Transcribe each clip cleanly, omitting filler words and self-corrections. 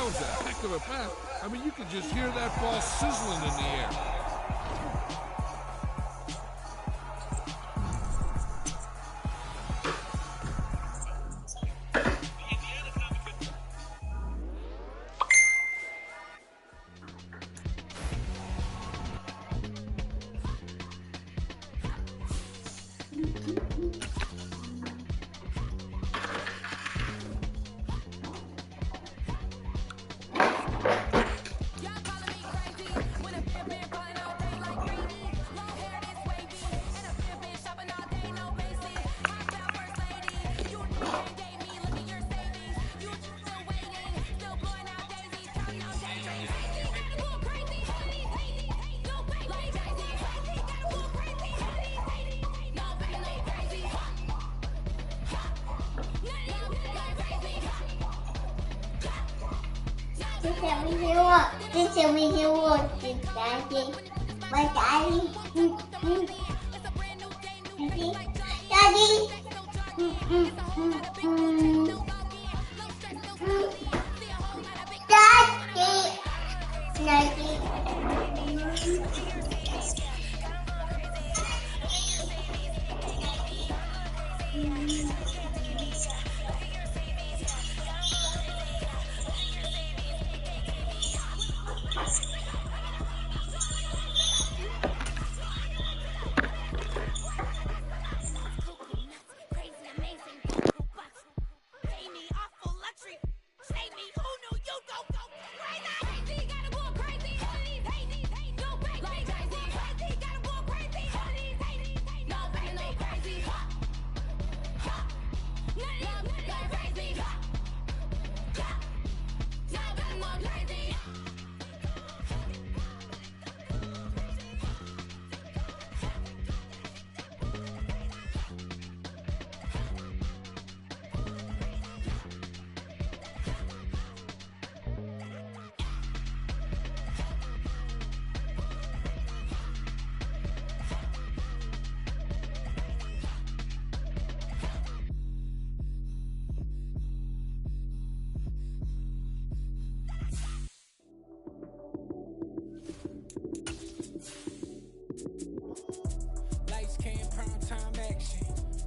was a heck of a pass. I mean, you could just hear that ball sizzling in the air.之前没听过是啥的，我啥的，啥的，啥的。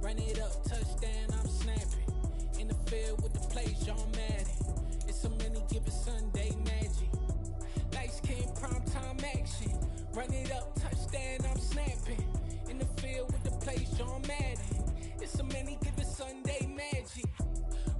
Run it up, touchdown, I'm snapping. In the field with the plays, John Madden. It's so many given Sunday magic. Lights came primetime action. Run it up, touchdown, I'm snapping. In the field with the plays, John Madden. It's so many given Sunday magic.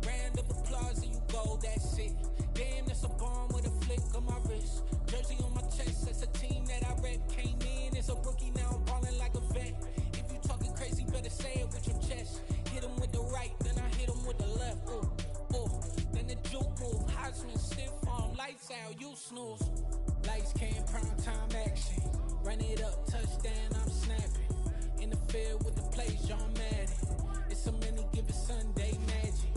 Round of applause and you go, that's it. Damn, that's a bomb with a flick on my wrist. Jersey on my chest, that's a team that I rep. Came in as a rookie, now I'm ballin' like a vet. If you talking crazy, better say it with your chest. Hit him with the right, then I hit him with the left. Ooh, ooh, then the juke move. Heisman stiff arm, lights out, you snooze. Lights came, prime time action. Run it up, touchdown, I'm snapping. In the field with the plays, John Madden. It's so many given Sunday magic.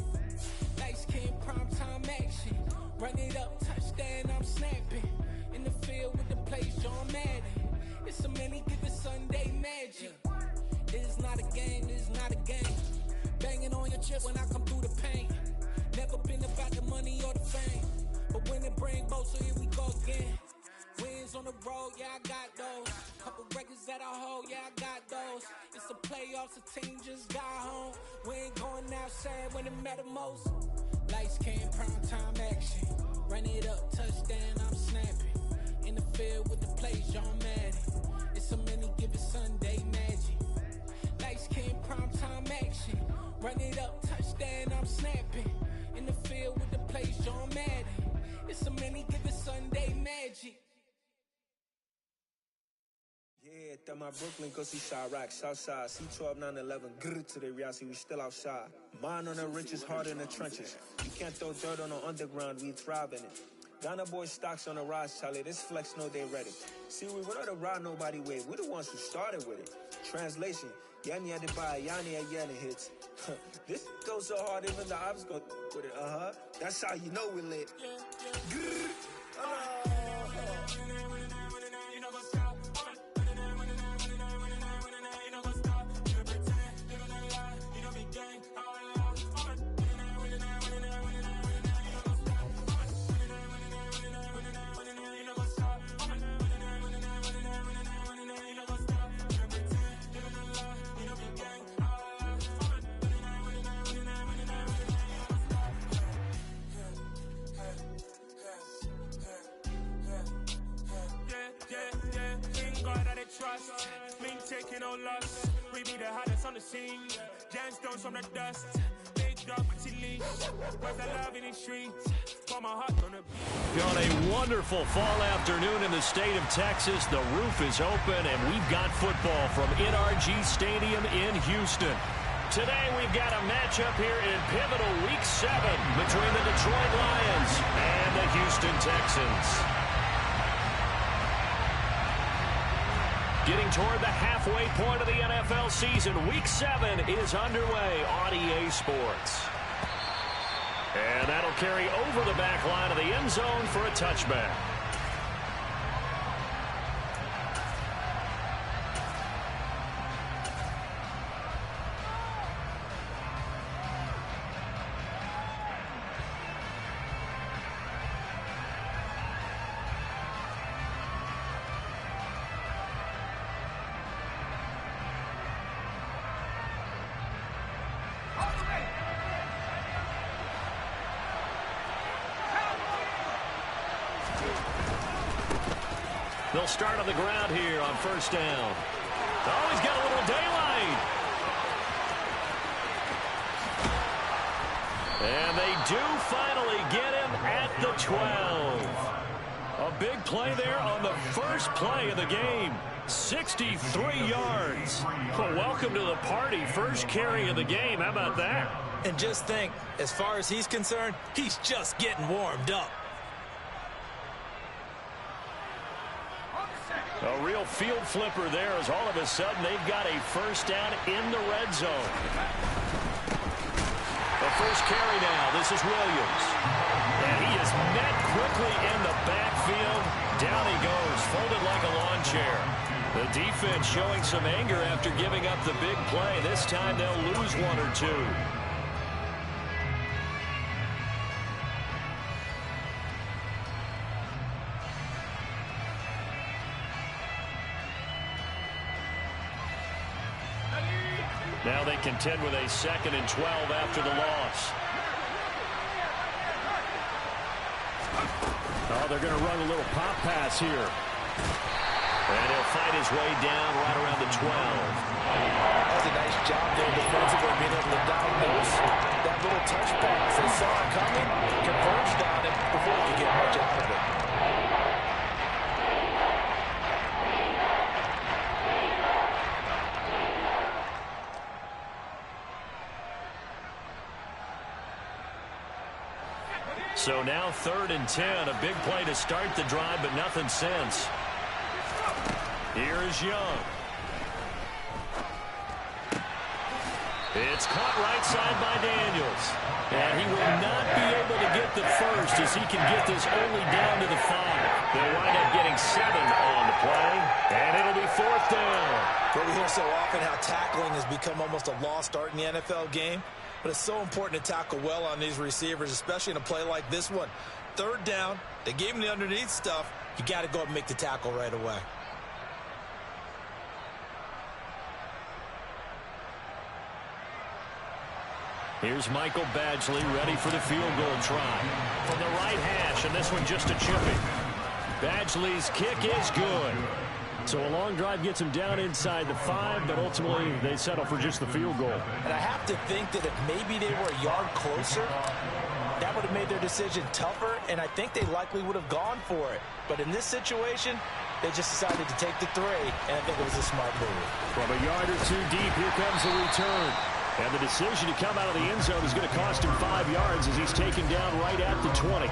Lights came, prime time action. Run it up, touchdown, I'm snapping. In the field with the plays, John Madden. It's so many given Sunday magic. This is not a game, this is not a game. Banging on your chip when I come through the pain. Never been about the money or the fame. But when it bring both, so here we go again. Wins on the road, yeah, I got those. Couple records that I hold, yeah, I got those. It's the playoffs, the team just got home. We ain't going outside when it matter most. Lights came, prime time action. Run it up, touchdown, I'm snapping. In the field with the plays, John Madden. It's so many given Sunday magic. Lights came, prime time action. Run it up, touchdown, I'm snapping. In the field with the plays, John Madden. It's so many given Sunday magic. Yeah, throw my Brooklyn, go see Chirac, Southside, C12, 911, grr to the reality, we still outside. Mine on the riches, hard in the trenches. You can't throw dirt on the underground, we thrive in it. Ghana boy stocks on the rise, Charlie, this flex know they ready. See, we not the ride nobody with, we the ones who started with it. Translation, Yanni had to buy, Yanni had Yanni hits. This goes so hard, even the ops go with it, That's how you know we lit. Grr. been taking no loss. We be the hottest on the scene. Gemstones from the dust. Big dog, pretty leash. Where's the love in the streets? For my heart on the beat. On a wonderful fall afternoon in the state of Texas, the roof is open, and we've got football from NRG Stadium in Houston. Today we've got a matchup here in pivotal Week 7 between the Detroit Lions and the Houston Texans. Getting toward the halfway point of the NFL season, Week 7 is underway on EA Sports. And that'll carry over the back line of the end zone for a touchback. They'll start on the ground here on first down. Oh, he's got a little daylight. And they do finally get him at the 12. A big play there on the first play of the game. 63 yards. Well, welcome to the party. First carry of the game. How about that? And just think, as far as he's concerned, he's just getting warmed up. A real field flipper there as all of a sudden they've got a first down in the red zone. The first carry now. This is Williams. And he is met quickly in the backfield. Down he goes, folded like a lawn chair. The defense showing some anger after giving up the big play. This time they'll lose one or two. Now they contend with a 2nd and 12 after the loss. Oh, they're going to run a little pop pass here. And he'll fight his way down right around the 12. That was a nice job there defensively, being able to diagnose that little touch pass. They saw it coming, converged on it before they could get much out of it. So now 3rd and 10, a big play to start the drive, but nothing since. Here is Young. It's caught right side by Daniels. And he will not be able to get the first as he can get this only down to the 5. They'll wind up getting 7 on the play, and it'll be 4th down. Well, we hear so often how tackling has become almost a lost art in the NFL game. But it's so important to tackle well on these receivers, especially in a play like this one. 3rd down, they gave him the underneath stuff. You got to go up and make the tackle right away. Here's Michael Badgley ready for the field goal try. From the right hash, and this one just a chipping. Badgley's kick is good. So a long drive gets him down inside the 5, but ultimately they settle for just the field goal. And I have to think that if maybe they were a yard closer, that would have made their decision tougher, and I think they likely would have gone for it. But in this situation, they just decided to take the 3, and I think it was a smart move. From a yard or 2 deep, here comes the return. And the decision to come out of the end zone is going to cost him 5 yards as he's taken down right at the 20.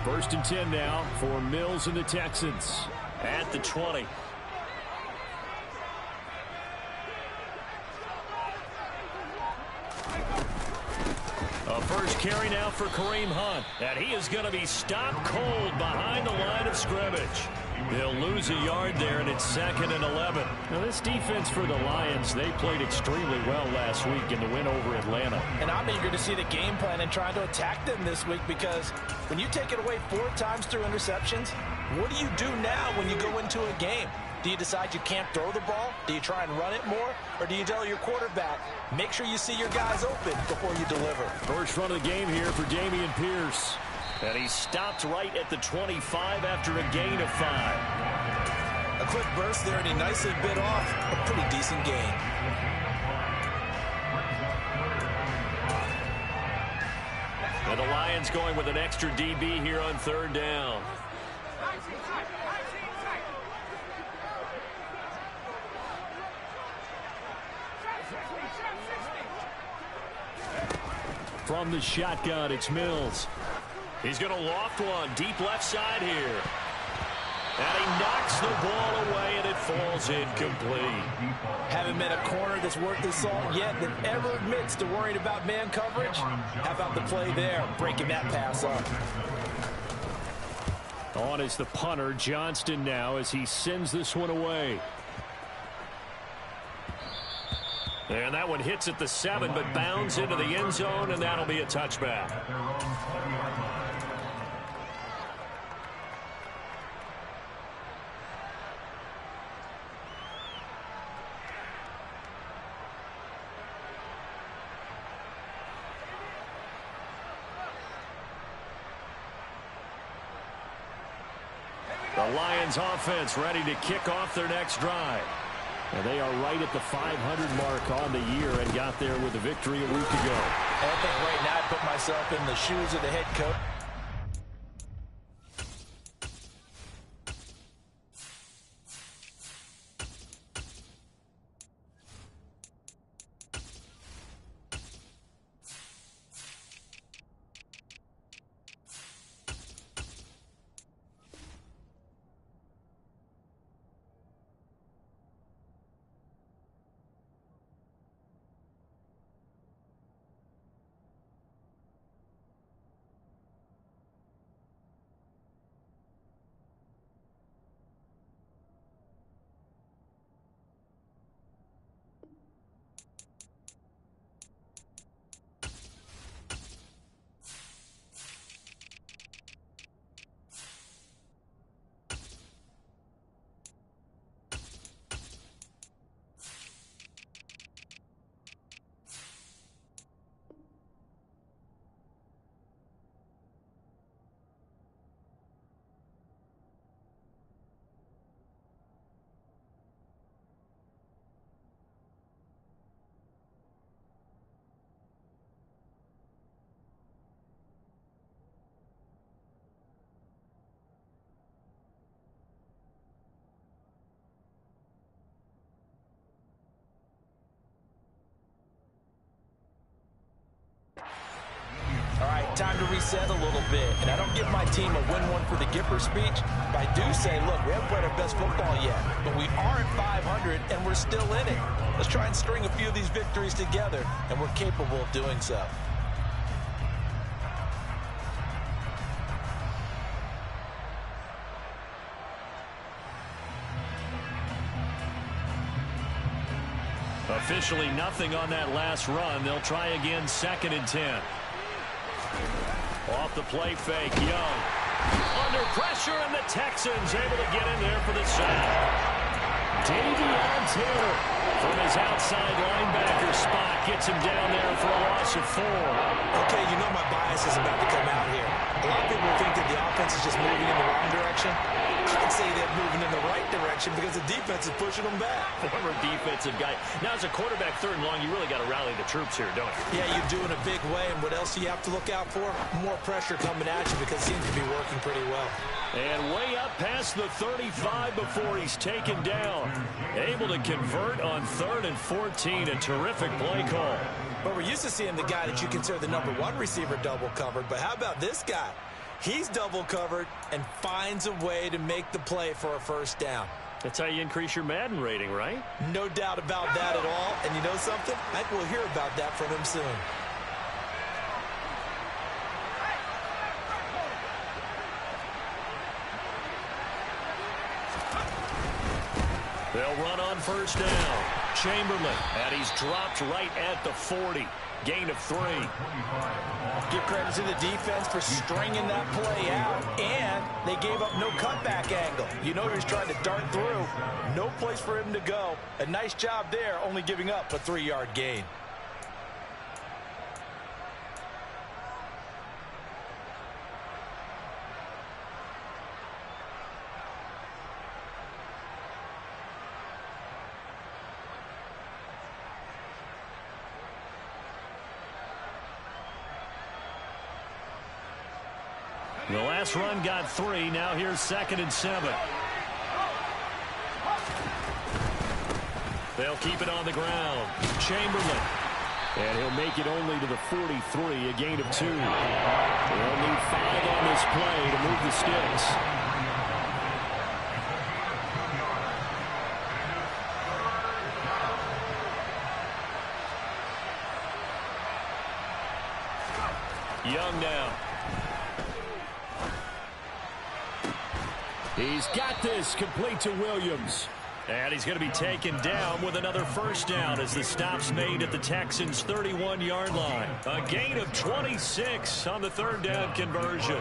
First and 10 now for Mills and the Texans at the 20. A first carry now for Kareem Hunt. And he is going to be stopped cold behind the line of scrimmage. They'll lose a yard there, and it's 2nd and 11. Now, this defense for the Lions, they played extremely well last week in the win over Atlanta. And I'm eager to see the game plan and trying to attack them this week, because when you take it away 4 times through interceptions, what do you do now when you go into a game? Do you decide you can't throw the ball? Do you try and run it more? Or do you tell your quarterback, make sure you see your guys open before you deliver? First run of the game here for Dameon Pierce. And he stopped right at the 25 after a gain of 5. A quick burst there, and he nicely bit off a pretty decent gain. And the Lions going with an extra DB here on 3rd down. From the shotgun, it's Mills. He's going to loft one deep left side here. And he knocks the ball away, and it falls incomplete. Haven't met a corner that's worth the salt yet that ever admits to worrying about man coverage. How about the play there, breaking that pass up? On is the punter, Johnston, now as he sends this one away. And that one hits at the 7, but bounds into the end zone, and that'll be a touchback. The Lions offense ready to kick off their next drive. And they are right at the 500 mark on the year and got there with a victory a week ago. I think right now I put myself in the shoes of the head coach. All right, time to reset a little bit. And I don't give my team a win one for the Gipper speech, but I do say, look, we haven't played our best football yet, but we are at 500 and we're still in it. Let's try and string a few of these victories together, and we're capable of doing so. Officially nothing on that last run. They'll try again, 2nd and 10. Off the play fake, Young. Under pressure, and the Texans able to get in there for the sack. Davion Taylor from his outside linebacker spot gets him down there for a loss of 4. Okay, you know my bias is about to come out here. A lot of people think that the offense is just moving in the wrong direction. I'd say they're moving in the right direction because the defense is pushing them back. Former defensive guy. Now, as a quarterback, 3rd and long, you really got to rally the troops here, don't you? Yeah, you do in a big way. And what else do you have to look out for? More pressure coming at you because it seems to be working pretty well. And way up past the 35 before he's taken down. Able to convert on 3rd and 14. A terrific play call. But we're used to seeing the guy that you consider the #1 receiver double covered. But how about this guy? He's double covered and finds a way to make the play for a 1st down. That's how you increase your Madden rating, right? No doubt about that at all. And you know something? I think we'll hear about that from him soon. They'll run on first down. Chamberlain, and he's dropped right at the 40. Gain of 3. Give credit to the defense for stringing that play out, and they gave up no cutback angle. You know he was trying to dart through. No place for him to go. A nice job there, only giving up a 3-yard gain. The last run got 3. Now here's 2nd and 7. They'll keep it on the ground. Chamberlain. And he'll make it only to the 43, a gain of 2. They'll need 5 on this play to move the sticks. Young now. He's got this, complete to Williams. And he's going to be taken down with another first down as the stop's made at the Texans' 31-yard line. A gain of 26 on the 3rd down conversion.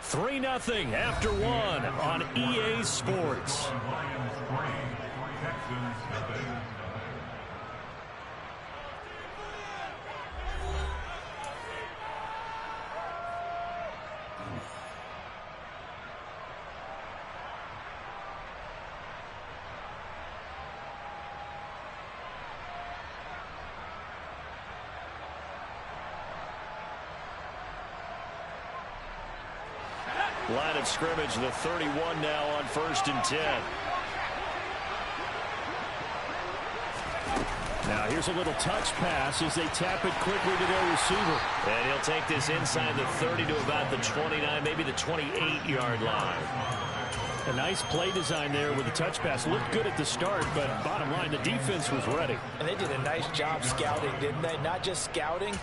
Three 3-0 after 1 on EA Sports. Line of scrimmage, the 31 now on 1st and 10. Now here's a little touch pass as they tap it quickly to their receiver. And he'll take this inside the 30 to about the 29, maybe the 28-yard line. A nice play design there with the touch pass. Looked good at the start, but bottom line, the defense was ready. And they did a nice job scouting, didn't they? Not just scouting,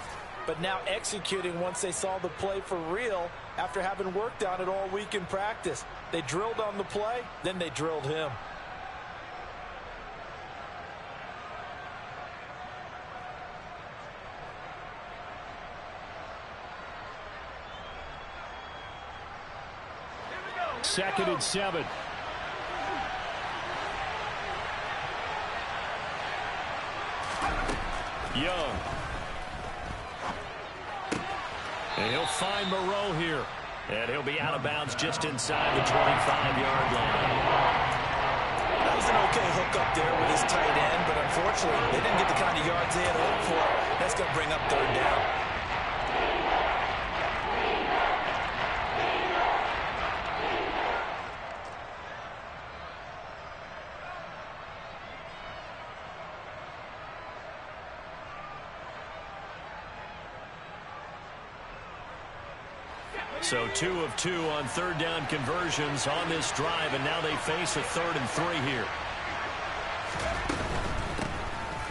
but now executing once they saw the play for real after having worked on it all week in practice. They drilled on the play, then they drilled him. Second and 7. Young. And he'll find Moreau here. And he'll be out of bounds just inside the 25-yard line. That was an okay hook up there with his tight end, but unfortunately, they didn't get the kind of yards they had hoped for. That's going to bring up 3rd down. So 2 of 2 on 3rd down conversions on this drive, and now they face a 3rd and 3 here.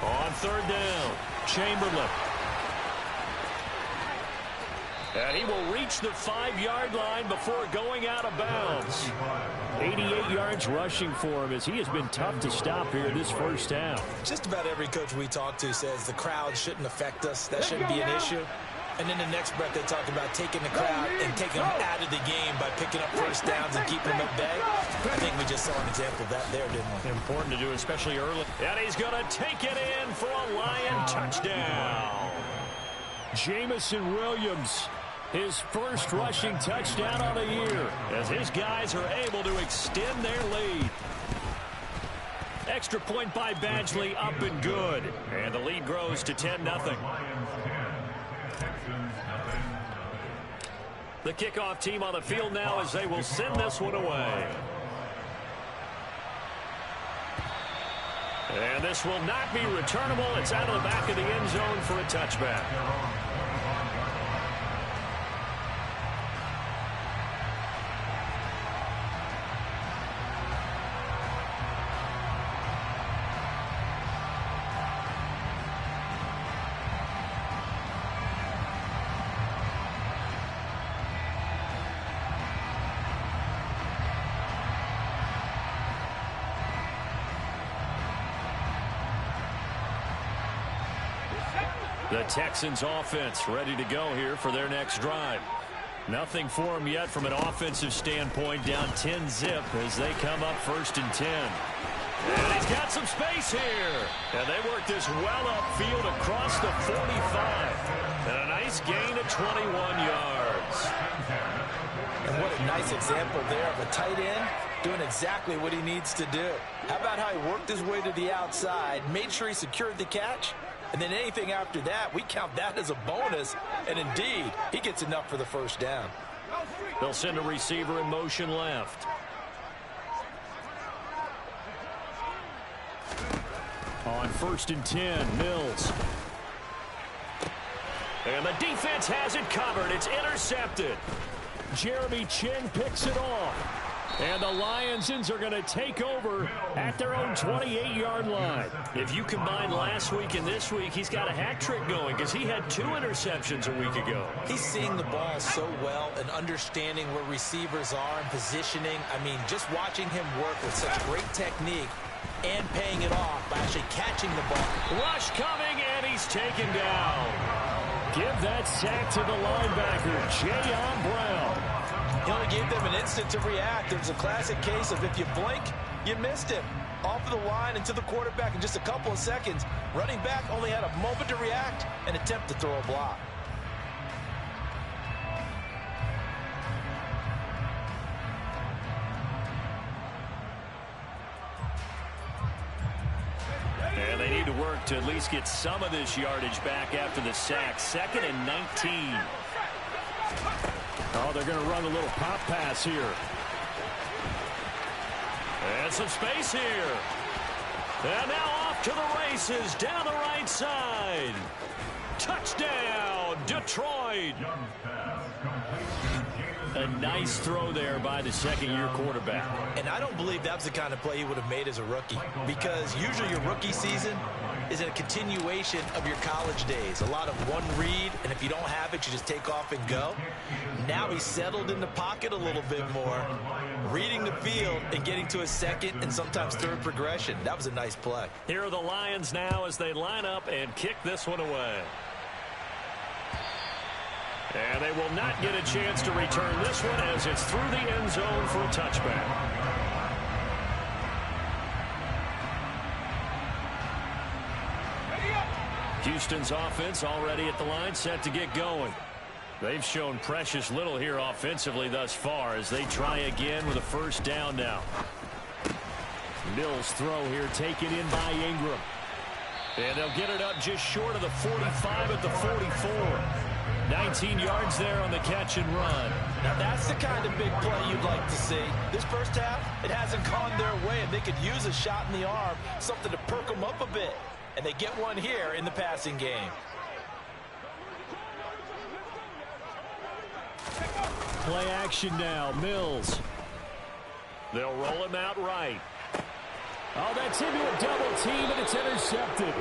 On 3rd down, Chamberlain. And he will reach the 5-yard line before going out of bounds. 88 yards rushing for him as he has been tough to stop here this first half. Just about every coach we talk to says the crowd shouldn't affect us. That shouldn't be an issue. And in the next breath, they talk about taking the crowd and taking them out of the game by picking up first downs and keeping them at bay. I think we just saw an example of that there, didn't we? Important to do, especially early. And he's going to take it in for a Lion touchdown. Jamison Williams, his first rushing touchdown of the year, as his guys are able to extend their lead. Extra point by Badgley, up and good. And the lead grows to 10-0. The kickoff team on the field now as they will send this one away. And this will not be returnable. It's out of the back of the end zone for a touchback. The Texans offense ready to go here for their next drive. Nothing for them yet from an offensive standpoint, down 10-zip as they come up 1st and 10. And he's got some space here. And they work this well upfield across the 45. And a nice gain of 21 yards. And what a nice example there of a tight end doing exactly what he needs to do. How about how he worked his way to the outside, made sure he secured the catch, and then anything after that, we count that as a bonus. And indeed, he gets enough for the first down. They'll send a receiver in motion left. On 1st and 10, Mills. And the defense has it covered. It's intercepted. Jeremy Chin picks it off. And the Lions are going to take over at their own 28-yard line. If you combine last week and this week, he's got a hat trick going because he had 2 interceptions a week ago. He's seeing the ball so well and understanding where receivers are and positioning. I mean, just watching him work with such great technique and paying it off by actually catching the ball. Rush coming, and he's taken down. Give that sack to the linebacker, Jayon Brown. He only gave them an instant to react. There's a classic case of if you blink, you missed him. Off of the line and to the quarterback in just a couple of seconds. Running back only had a moment to react and attempt to throw a block. And they need to work to at least get some of this yardage back after the sack. 2nd and 19. Oh, they're going to run a little pop pass here. And some space here. And now off to the races down the right side. Touchdown, Detroit. A nice throw there by the 2nd-year quarterback. And I don't believe that was the kind of play he would have made as a rookie, because usually your rookie season is a continuation of your college days. A lot of one read, and if you don't have it, you just take off and go. Now he's settled in the pocket a little bit more, reading the field and getting to a 2nd and sometimes 3rd progression. That was a nice play. Here are the Lions now as they line up and kick this one away. And they will not get a chance to return this one as it's through the end zone for a touchback. Houston's offense already at the line, set to get going. They've shown precious little here offensively thus far as they try again with a 1st down now. Mills throw here taken in by Ingram. And they'll get it up just short of the 45 at the 44. 19 yards there on the catch and run. Now that's the kind of big play you'd like to see. This first half, it hasn't gone their way, and they could use a shot in the arm, something to perk them up a bit. And they get one here in the passing game. Play action now, Mills. They'll roll him out right. Oh, that's into a double team, and it's intercepted.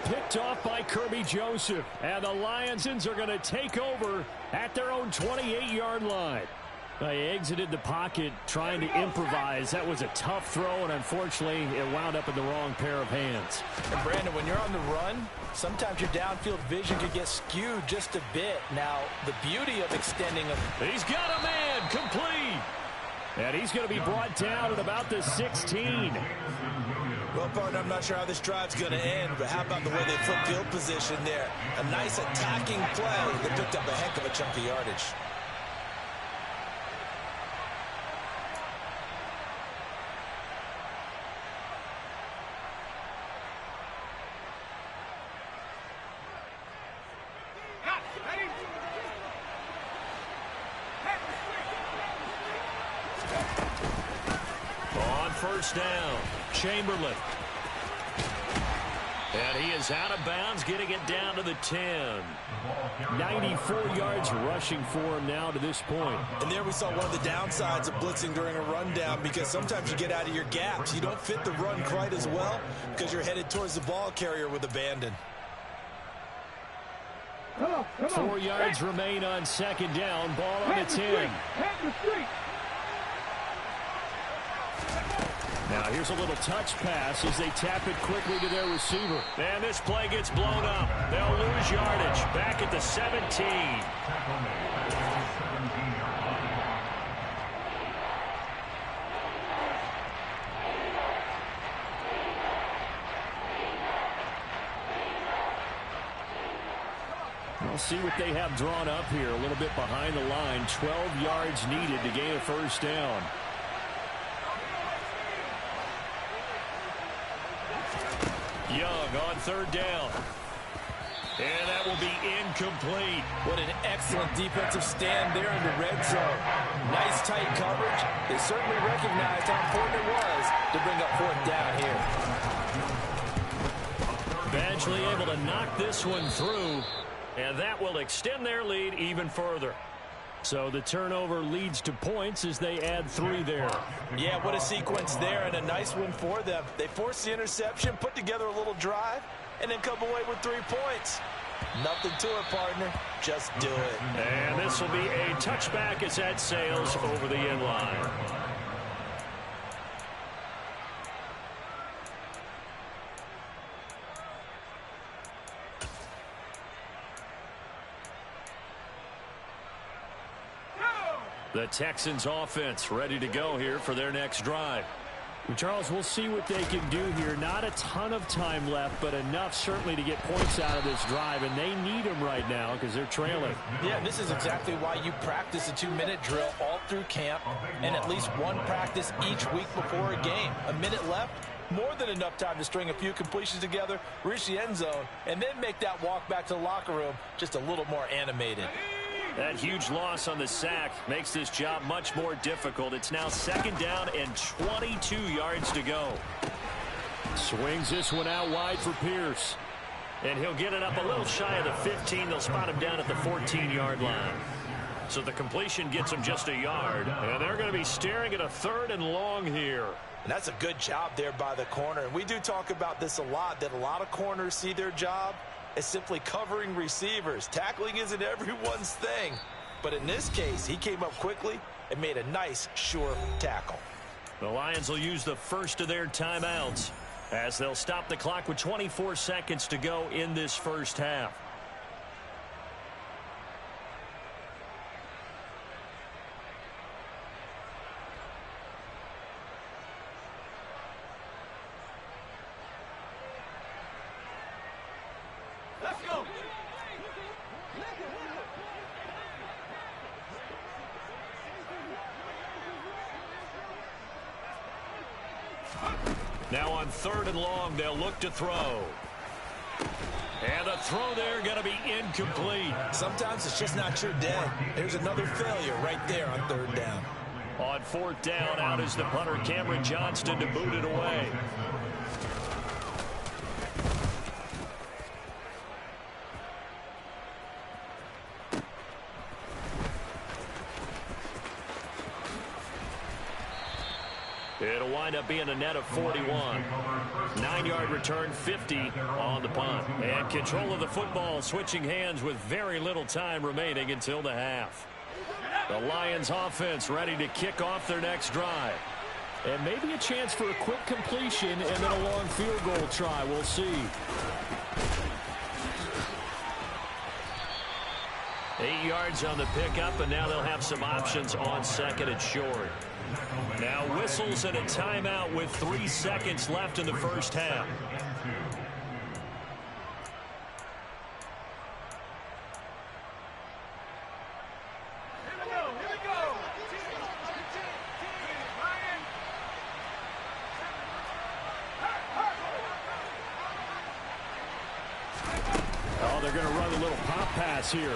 Picked off by Kirby Joseph. And the Lions are going to take over at their own 28-yard line. They exited the pocket trying to improvise. That was a tough throw, and unfortunately, it wound up in the wrong pair of hands. And Brandon, when you're on the run, sometimes your downfield vision could get skewed just a bit. Now, the beauty of extending a... He's got a man complete. And he's going to be brought down at about the 16. Well, partner, I'm not sure how this drive's going to end, but how about the way they flip field position there? A nice attacking play that picked up a heck of a chunk of yardage. On 1st down, Chamberlain. And he is out of bounds, getting it down to the 10. 94 yards rushing for him now to this point. And there we saw one of the downsides of blitzing during a rundown, because sometimes you get out of your gaps. You don't fit the run quite as well because you're headed towards the ball carrier with abandon. 4 yards remain on 2nd down. Ball on the 10. Now Here's a little touch pass as they tap it quickly to their receiver. And this play gets blown up. They'll lose yardage. Back at the 17. We'll see what they have drawn up here. A little bit behind the line. 12 yards needed to gain a first down. Young on third down. And that will be incomplete. What an excellent defensive stand there in the red zone. Nice tight coverage. They certainly recognized how important it was to bring up fourth down here. Eventually able to knock this one through. And that will extend their lead even further. So the turnover leads to points as they add 3 there. Yeah, what a sequence there, and a nice one for them. They force the interception, put together a little drive, and then come away with 3 points. Nothing to it, partner. Just do it. And this will be a touchback as that sails over the end line. The Texans offense ready to go here for their next drive. Well, Charles, we'll see what they can do here. Not a ton of time left, but enough certainly to get points out of this drive, and they need them right now because they're trailing. Yeah, this is exactly why you practice a 2-minute drill all through camp and at least one practice each week before a game. A minute left, more than enough time to string a few completions together, reach the end zone, and then make that walk back to the locker room just a little more animated. That huge loss on the sack makes this job much more difficult. It's now second down and 22 yards to go. Swings this one out wide for Pierce. And he'll get it up a little shy of the 15. They'll spot him down at the 14-yard line. So the completion gets him just a yard. And they're going to be staring at a 3rd and long here. And that's a good job there by the corner. And we do talk about this a lot, that a lot of corners see their job as simply covering receivers. Tackling isn't everyone's thing. But in this case, he came up quickly and made a nice, sure tackle. The Lions will use the first of their timeouts as they'll stop the clock with 24 seconds to go in this first half. Now on 3rd and long, they'll look to throw. And the throw there going to be incomplete. Sometimes it's just not your day. There's another failure right there on 3rd down. On 4th down, out is the punter, Cameron Johnston, to boot it away. It'll wind up being a net of 41. 9-yard return, 50 on the punt. And control of the football switching hands with very little time remaining until the half. The Lions offense ready to kick off their next drive. And maybe a chance for a quick completion and then a long field goal try. We'll see. 8 yards on the pickup, and now they'll have some options on 2nd and short. Now whistles and a timeout with 3 seconds left in the first half. Oh, they're going to run a little pop pass here.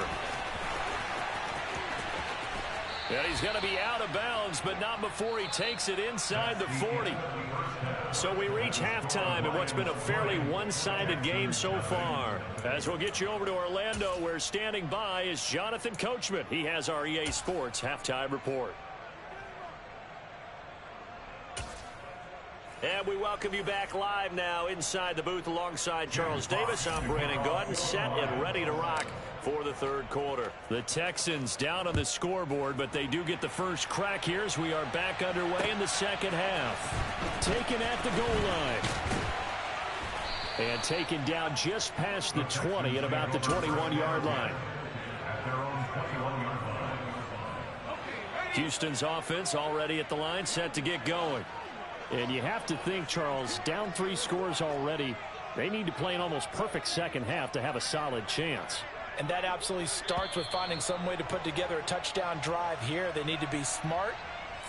And he's going to be out of bounds, but not before he takes it inside the 40. So we reach halftime in what's been a fairly one-sided game so far. As we'll get you over to Orlando, where standing by is Jonathan Coachman. He has our EA Sports halftime report. And we welcome you back live now inside the booth alongside Charles Davis. I'm Brandon Gaudin, set and ready to rock for the third quarter. The Texans down on the scoreboard, but they do get the first crack here as we are back underway in the second half. Taken at the goal line. And taken down just past the 20 at about the 21-yard line. Houston's offense already at the line, set to get going. And you have to think, Charles, down 3 scores already. They need to play an almost perfect second half to have a solid chance. And that absolutely starts with finding some way to put together a touchdown drive here. They need to be smart,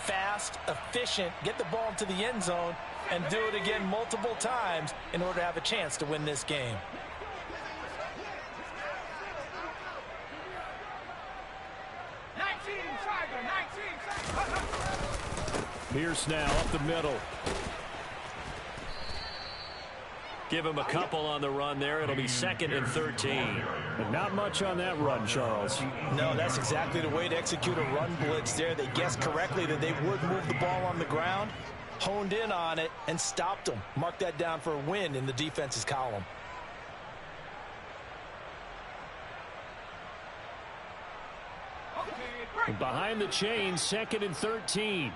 fast, efficient, get the ball into the end zone, and do it again multiple times in order to have a chance to win this game. Pierce now up the middle. Give him a couple on the run there. It'll be 2nd and 13. But not much on that run, Charles. No, that's exactly the way to execute a run blitz there. They guessed correctly that they would move the ball on the ground, honed in on it, and stopped them. Mark that down for a win in the defense's column. Behind the chains, 2nd and 13.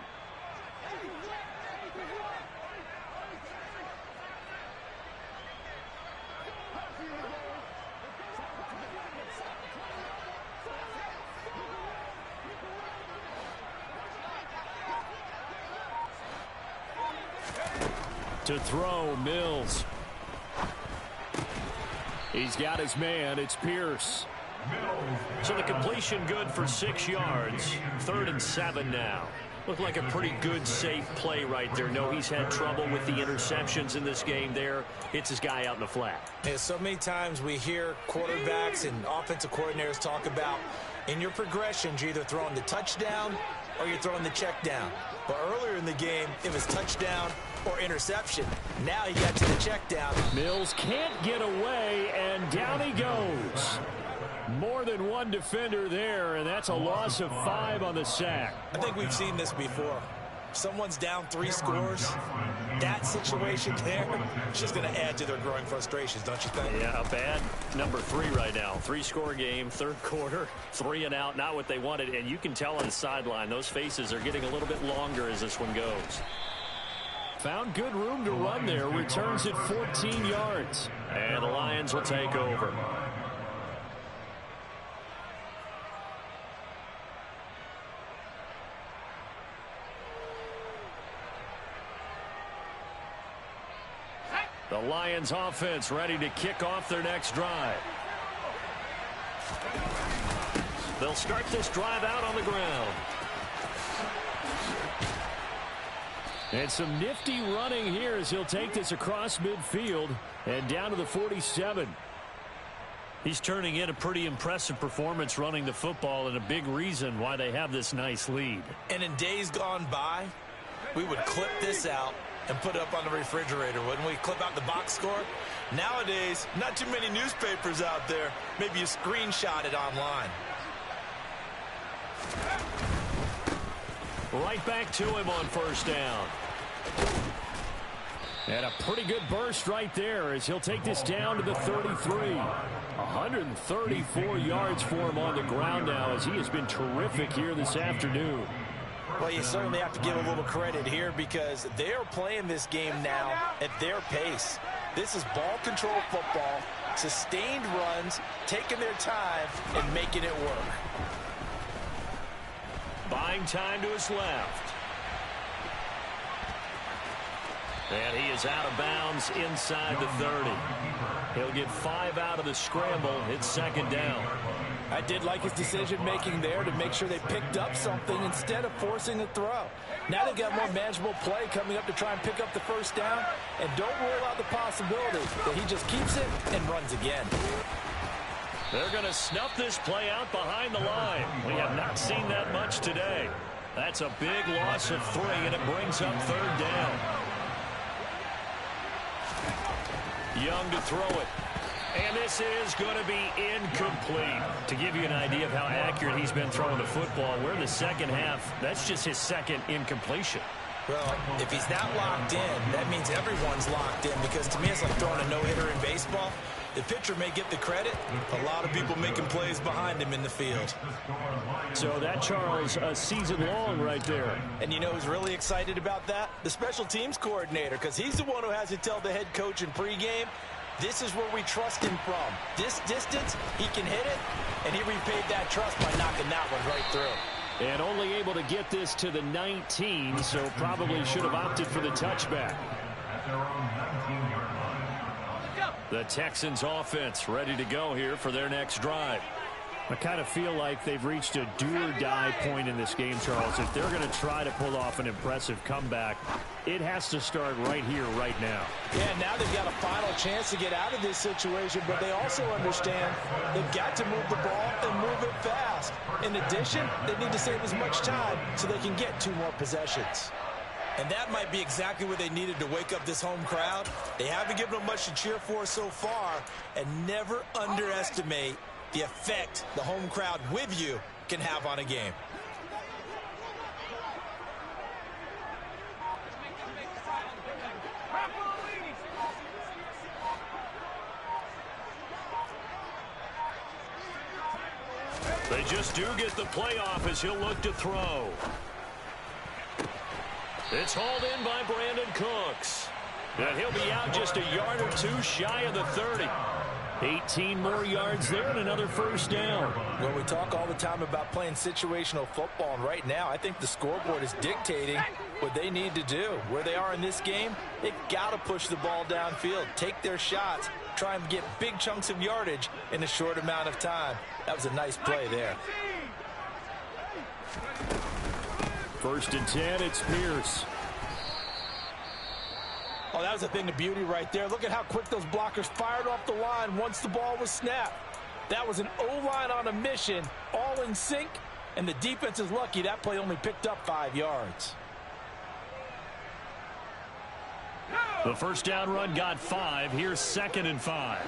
To throw, Mills. He's got his man. It's Pierce. So the completion good for 6 yards. 3rd and 7 now. Looked like a pretty good, safe play right there. No, he's had trouble with the interceptions in this game there. Hits his guy out in the flat. Yeah, so many times we hear quarterbacks and offensive coordinators talk about in your progressions, you're either throwing the touchdown or you're throwing the check down. But earlier in the game, it was touchdown or interception. Now he got to the check down. Mills can't get away, and down he goes. More than one defender there, and that's a loss of 5 on the sack. I think we've seen this before. Someone's down 3 scores. That situation there is just going to add to their growing frustrations, don't you think? Yeah, a bad number 3 right now. 3-score game, 3rd quarter, 3 and out, not what they wanted. And you can tell on the sideline, those faces are getting a little bit longer as this one goes. Found good room to run there. Returns at 14 yards. And the Lions will take over. The Lions offense ready to kick off their next drive. They'll start this drive out on the ground. And some nifty running here as he'll take this across midfield and down to the 47. He's turning in a pretty impressive performance running the football, and a big reason why they have this nice lead. And in days gone by, we would clip this out and put it up on the refrigerator, wouldn't we? Clip out the box score. Nowadays, not too many newspapers out there. Maybe you screenshot it online. Right back to him on 1st down. And a pretty good burst right there as he'll take this down to the 33. 134 yards for him on the ground now as he has been terrific here this afternoon. Well, you certainly have to give a little credit here because they are playing this game now at their pace. This is ball control football, sustained runs, taking their time and making it work. Buying time to his left. And he is out of bounds inside the 30. He'll get 5 out of the scramble. It's 2nd down. I did like his decision-making there to make sure they picked up something instead of forcing a throw. Now they've got more manageable play coming up to try and pick up the 1st down. And don't rule out the possibility that he just keeps it and runs again. They're going to snuff this play out behind the line. We have not seen that much today. That's a big loss of 3, and it brings up 3rd down. Young to throw it. And this is going to be incomplete. To give you an idea of how accurate he's been throwing the football, we're in the second half. That's just his 2nd incompletion. Well, if he's not locked in, that means everyone's locked in because to me it's like throwing a no-hitter in baseball. The pitcher may get the credit. A lot of people making plays behind him in the field. So that, Charles, a season long right there. And you know who's really excited about that? The special teams coordinator, because he's the one who has to tell the head coach in pregame, this is where we trust him from. This distance, he can hit it, and he repaid that trust by knocking that one right through. And only able to get this to the 19, so probably should have opted for the touchback. The Texans offense ready to go here for their next drive. I kind of feel like they've reached a do-or-die point in this game, Charles. If they're going to try to pull off an impressive comeback, it has to start right here, right now. Yeah, now they've got a final chance to get out of this situation, but they also understand they've got to move the ball and move it fast. In addition, they need to save as much time so they can get 2 more possessions. And that might be exactly what they needed to wake up this home crowd. They haven't given them much to cheer for so far, and never underestimate the effect the home crowd with you can have on a game. They just do get the playoff as he'll look to throw. It's hauled in by Brandon Cooks. And he'll be out just a yard or 2 shy of the 30. 18 more yards there and another first down. Well, we talk all the time about playing situational football, and right now I think the scoreboard is dictating what they need to do. Where they are in this game, they've got to push the ball downfield, take their shots, try and get big chunks of yardage in a short amount of time. That was a nice play there. 1st and 10, it's Pierce. Oh, that was a thing of beauty right there. Look at how quick those blockers fired off the line once the ball was snapped. That was an O-line on a mission, all in sync, and the defense is lucky that play only picked up 5 yards. The first down run got 5. Here's 2nd and 5.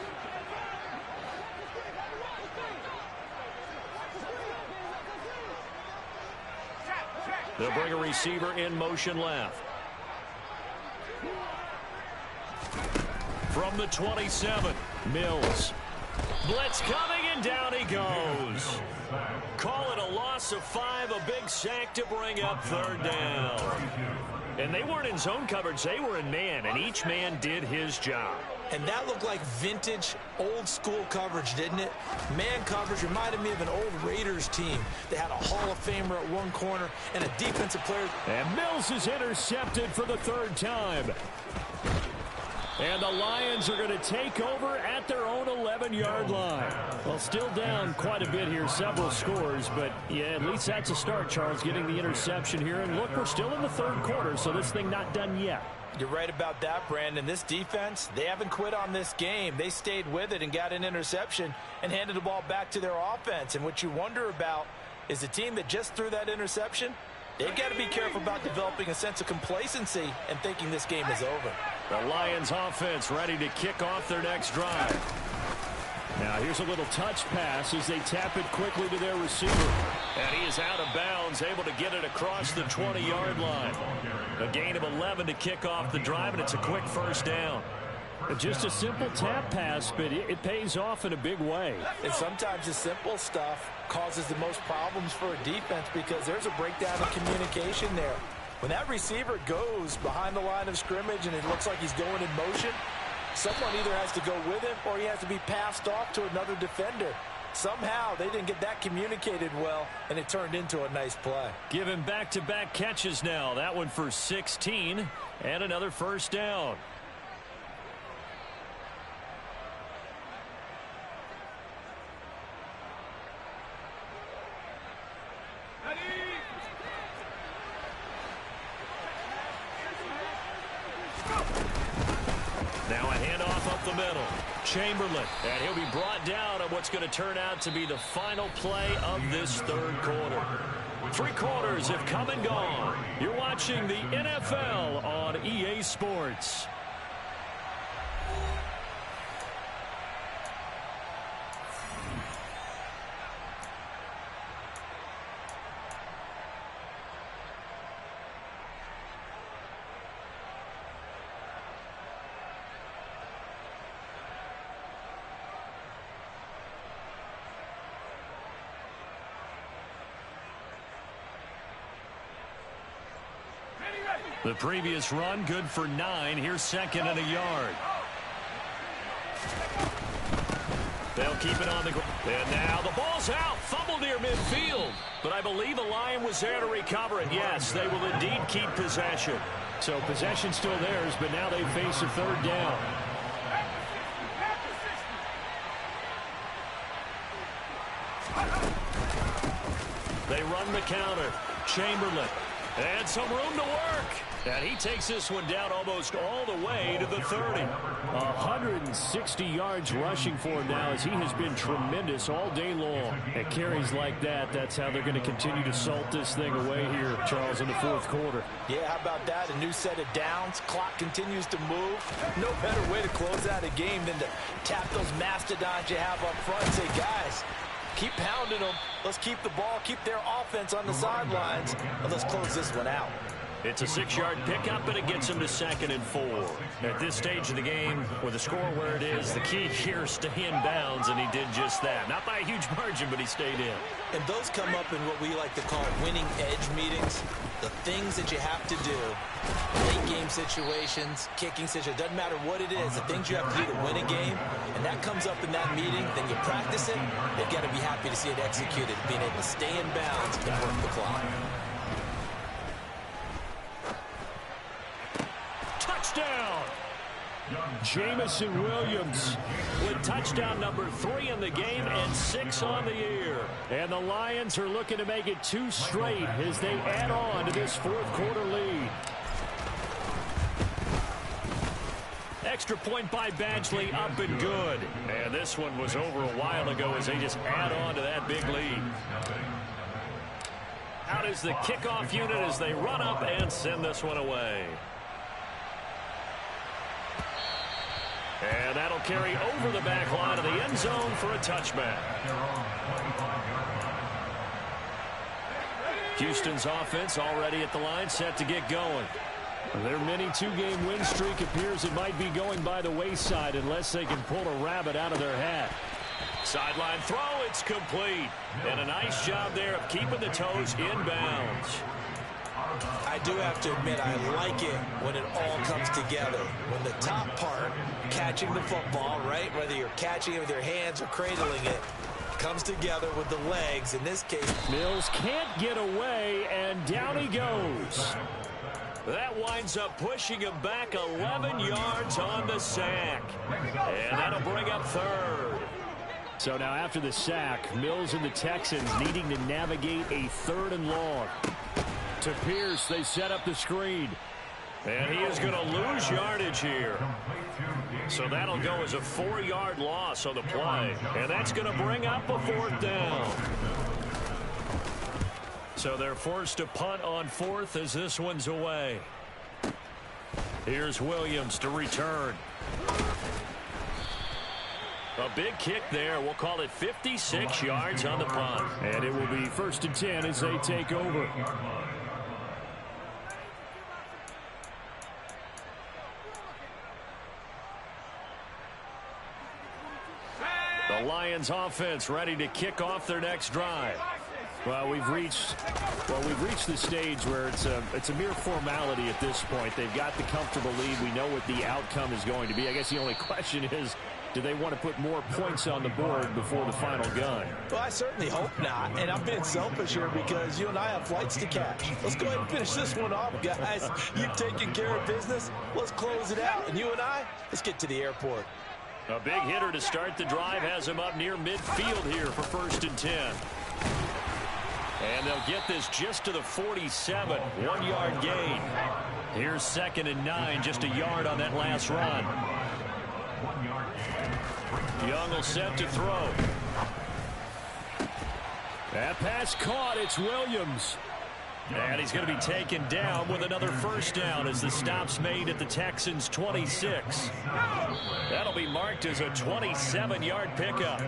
They'll bring a receiver in motion left. From the 27, Mills. Blitz coming, and down he goes. Call it a loss of 5, a big sack to bring up 3rd down. And they weren't in zone coverage, they were in man, and each man did his job. And that looked like vintage, old-school coverage, didn't it? Man coverage reminded me of an old Raiders team. They had a Hall of Famer at one corner and a defensive player. And Mills is intercepted for the 3rd time. And the Lions are going to take over at their own 11-yard line. Well, still down quite a bit here, several scores, but yeah, at least that's a start, Charles, getting the interception here. And look, we're still in the 3rd quarter, so this thing not done yet. You're right about that, Brandon. This defense, they haven't quit on this game. They stayed with it and got an interception and handed the ball back to their offense. And what you wonder about is the team that just threw that interception, they've got to be careful about developing a sense of complacency and thinking this game is over. The Lions offense ready to kick off their next drive. Now here's a little touch pass as they tap it quickly to their receiver. And he is out of bounds, able to get it across the 20-yard line. A gain of 11 to kick off the drive, and it's a quick first down. Just a simple tap pass, but it pays off in a big way. And sometimes the simple stuff causes the most problems for a defense because there's a breakdown in communication there. When that receiver goes behind the line of scrimmage and it looks like he's going in motion, someone either has to go with him or he has to be passed off to another defender. Somehow they didn't get that communicated well, and it turned into a nice play. Give him back-to-back catches now. That one for 16 and another first down. Now a handoff up the middle. Chamberlain, and he'll be brought down on what's going to turn out to be the final play of this 3rd quarter. 3 quarters have come and gone. You're watching the NFL on EA Sports. The previous run good for 9. Here's second and a yard. They'll keep it on the ground. And now the ball's out. Fumble near midfield. But I believe the Lion was there to recover it. Yes, they will indeed keep possession. So possession still theirs, but now they face a third down. They run the counter. Chamberlain. And some room to work. And he takes this one down almost all the way to the 30. 160 yards rushing for him now as he has been tremendous all day long. At carries like that, that's how they're going to continue to salt this thing away here, Charles, in the fourth quarter. Yeah, how about that? A new set of downs. Clock continues to move. No better way to close out a game than to tap those mastodons you have up front and say, guys, keep pounding them. Let's keep the ball, keep their offense on the sidelines, and let's close this one out. It's a 6-yard pickup, and it gets him to 2nd and 4. At this stage of the game, with the score where it is, the key here is stay in bounds, and he did just that. Not by a huge margin, but he stayed in. And those come up in what we like to call winning edge meetings. The things that you have to do, late game situations, kicking situations, doesn't matter what it is, the things you have to do to win a game, and that comes up in that meeting, then you practice it, you've got to be happy to see it executed, being able to stay in bounds and work the clock. Touchdown! Jamison Williams with touchdown number 3 in the game and 6 on the year. And the Lions are looking to make it 2 straight as they add on to this fourth quarter lead. Extra point by Badgley, up and good. And this one was over a while ago as they just add on to that big lead. Out is the kickoff unit as they run up and send this one away. And that'll carry over the back line of the end zone for a touchback. Houston's offense already at the line, set to get going. Their mini 2-game win streak appears it might be going by the wayside unless they can pull a rabbit out of their hat. Sideline throw, it's complete. And a nice job there of keeping the toes in bounds. I do have to admit, I like it when it all comes together. When the top part, catching the football, right, whether you're catching it with your hands or cradling it, comes together with the legs. In this case, Mills can't get away, and down he goes. That winds up pushing him back 11 yards on the sack. And that'll bring up third. So now after the sack, Mills and the Texans needing to navigate a 3rd and long. To Pierce, they set up the screen. And he is going to lose yardage here. So that'll go as a 4-yard loss on the play. And that's going to bring up a 4th down. So they're forced to punt on 4th as this one's away. Here's Williams to return. A big kick there. We'll call it 56 yards on the punt. And it will be 1st and 10 as they take over. The Lions offense ready to kick off their next drive. Well, we've reached the stage where it's a mere formality at this point. They've got the comfortable lead. We know what the outcome is going to be. I guess the only question is, do they want to put more points on the board before the final gun? Well, I certainly hope not. And I'm being selfish here because you and I have flights to catch. Let's go ahead and finish this one off, guys. You've taken care of business. Let's close it out. And you and I, let's get to the airport. A big hitter to start the drive has him up near midfield here for 1st and 10. And they'll get this just to the 47. 1-yard gain. Here's 2nd and 9, just a yard on that last run. Young will set to throw. That pass caught. It's Williams. And he's going to be taken down with another 1st down as the stop's made at the Texans' 26. That'll be marked as a 27-yard pickup.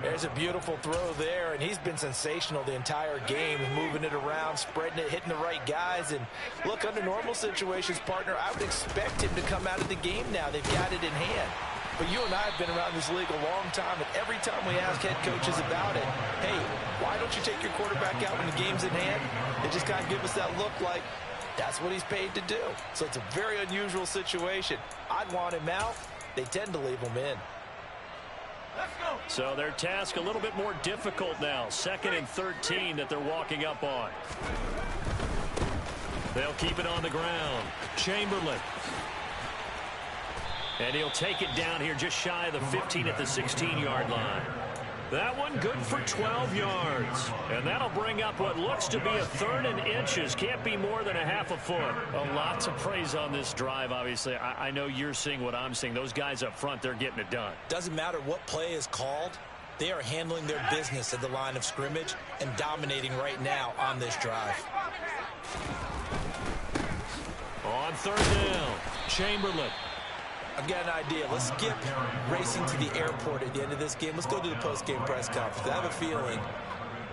There's a beautiful throw there, and he's been sensational the entire game, moving it around, spreading it, hitting the right guys. And look, under normal situations, partner, I would expect him to come out of the game now. They've got it in hand. But you and I have been around this league a long time, and every time we ask head coaches about it, hey, why don't you take your quarterback out when the game's in hand? They just kind of give us that look like, That's what he's paid to do. So it's a very unusual situation. I'd want him out. They tend to leave him in. So their task a little bit more difficult now. 2nd and 13 that they're walking up on. They'll keep it on the ground. Chamberlain. And he'll take it down here just shy of the 15 at the 16-yard line. That one good for 12 yards. And that'll bring up what looks to be a 3rd and inches. Can't be more than a half a foot. A lot to praise on this drive, obviously. I know you're seeing what I'm seeing. Those guys up front, they're getting it done. Doesn't matter what play is called. They are handling their business at the line of scrimmage and dominating right now on this drive. On 3rd down, Chamberlain. I've got an idea. Let's skip racing to the airport at the end of this game. Let's go to the post-game press conference. I have a feeling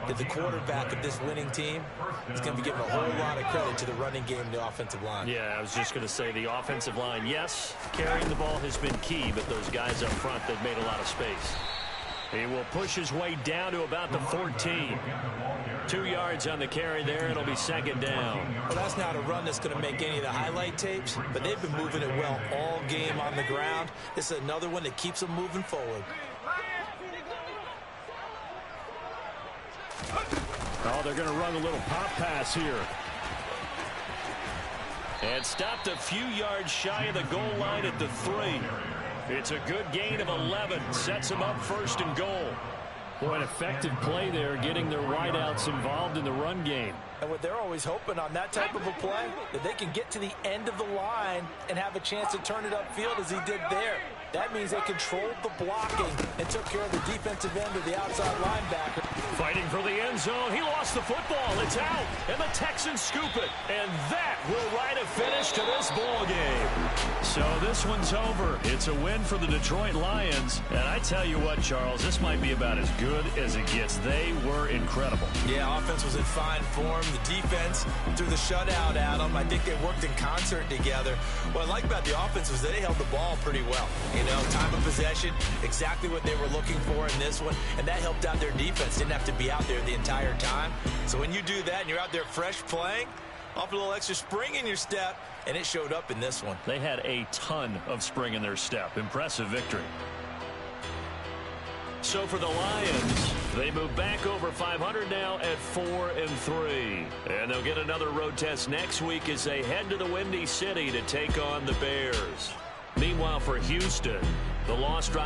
that the quarterback of this winning team is going to be given a whole lot of credit to the running game and the offensive line. Yeah, I was just going to say the offensive line, yes, carrying the ball has been key, but those guys up front, they've made a lot of space. He will push his way down to about the 14. 2 yards on the carry there. It'll be 2nd down. Well, that's not a run that's going to make any of the highlight tapes, but they've been moving it well all game on the ground. This is another one that keeps them moving forward. Oh, they're going to run a little pop pass here. And stopped a few yards shy of the goal line at the 3. It's a good gain of 11. Sets them up 1st and goal. Boy, an effective play there, getting their wideouts involved in the run game. And what they're always hoping on that type of a play, that they can get to the end of the line and have a chance to turn it upfield as he did there. That means they controlled the blocking and took care of the defensive end of the outside linebacker. Fighting for the end zone. He lost the football. It's out. And the Texans scoop it. And that will write a finish to this ball game. So this one's over. It's a win for the Detroit Lions. And I tell you what, Charles, this might be about as good as it gets. They were incredible. Yeah, offense was in fine form. The defense threw the shutout at them. I think they worked in concert together. What I like about the offense was they held the ball pretty well. You know, time of possession, exactly what they were looking for in this one, and that helped out their defense. Didn't have to be out there the entire time. So when you do that and you're out there fresh playing, off a little extra spring in your step, and it showed up in this one. They had a ton of spring in their step. Impressive victory. So for the Lions, they move back over 500 now at 4-3. And they'll get another road test next week as they head to the Windy City to take on the Bears. Meanwhile, for Houston, the loss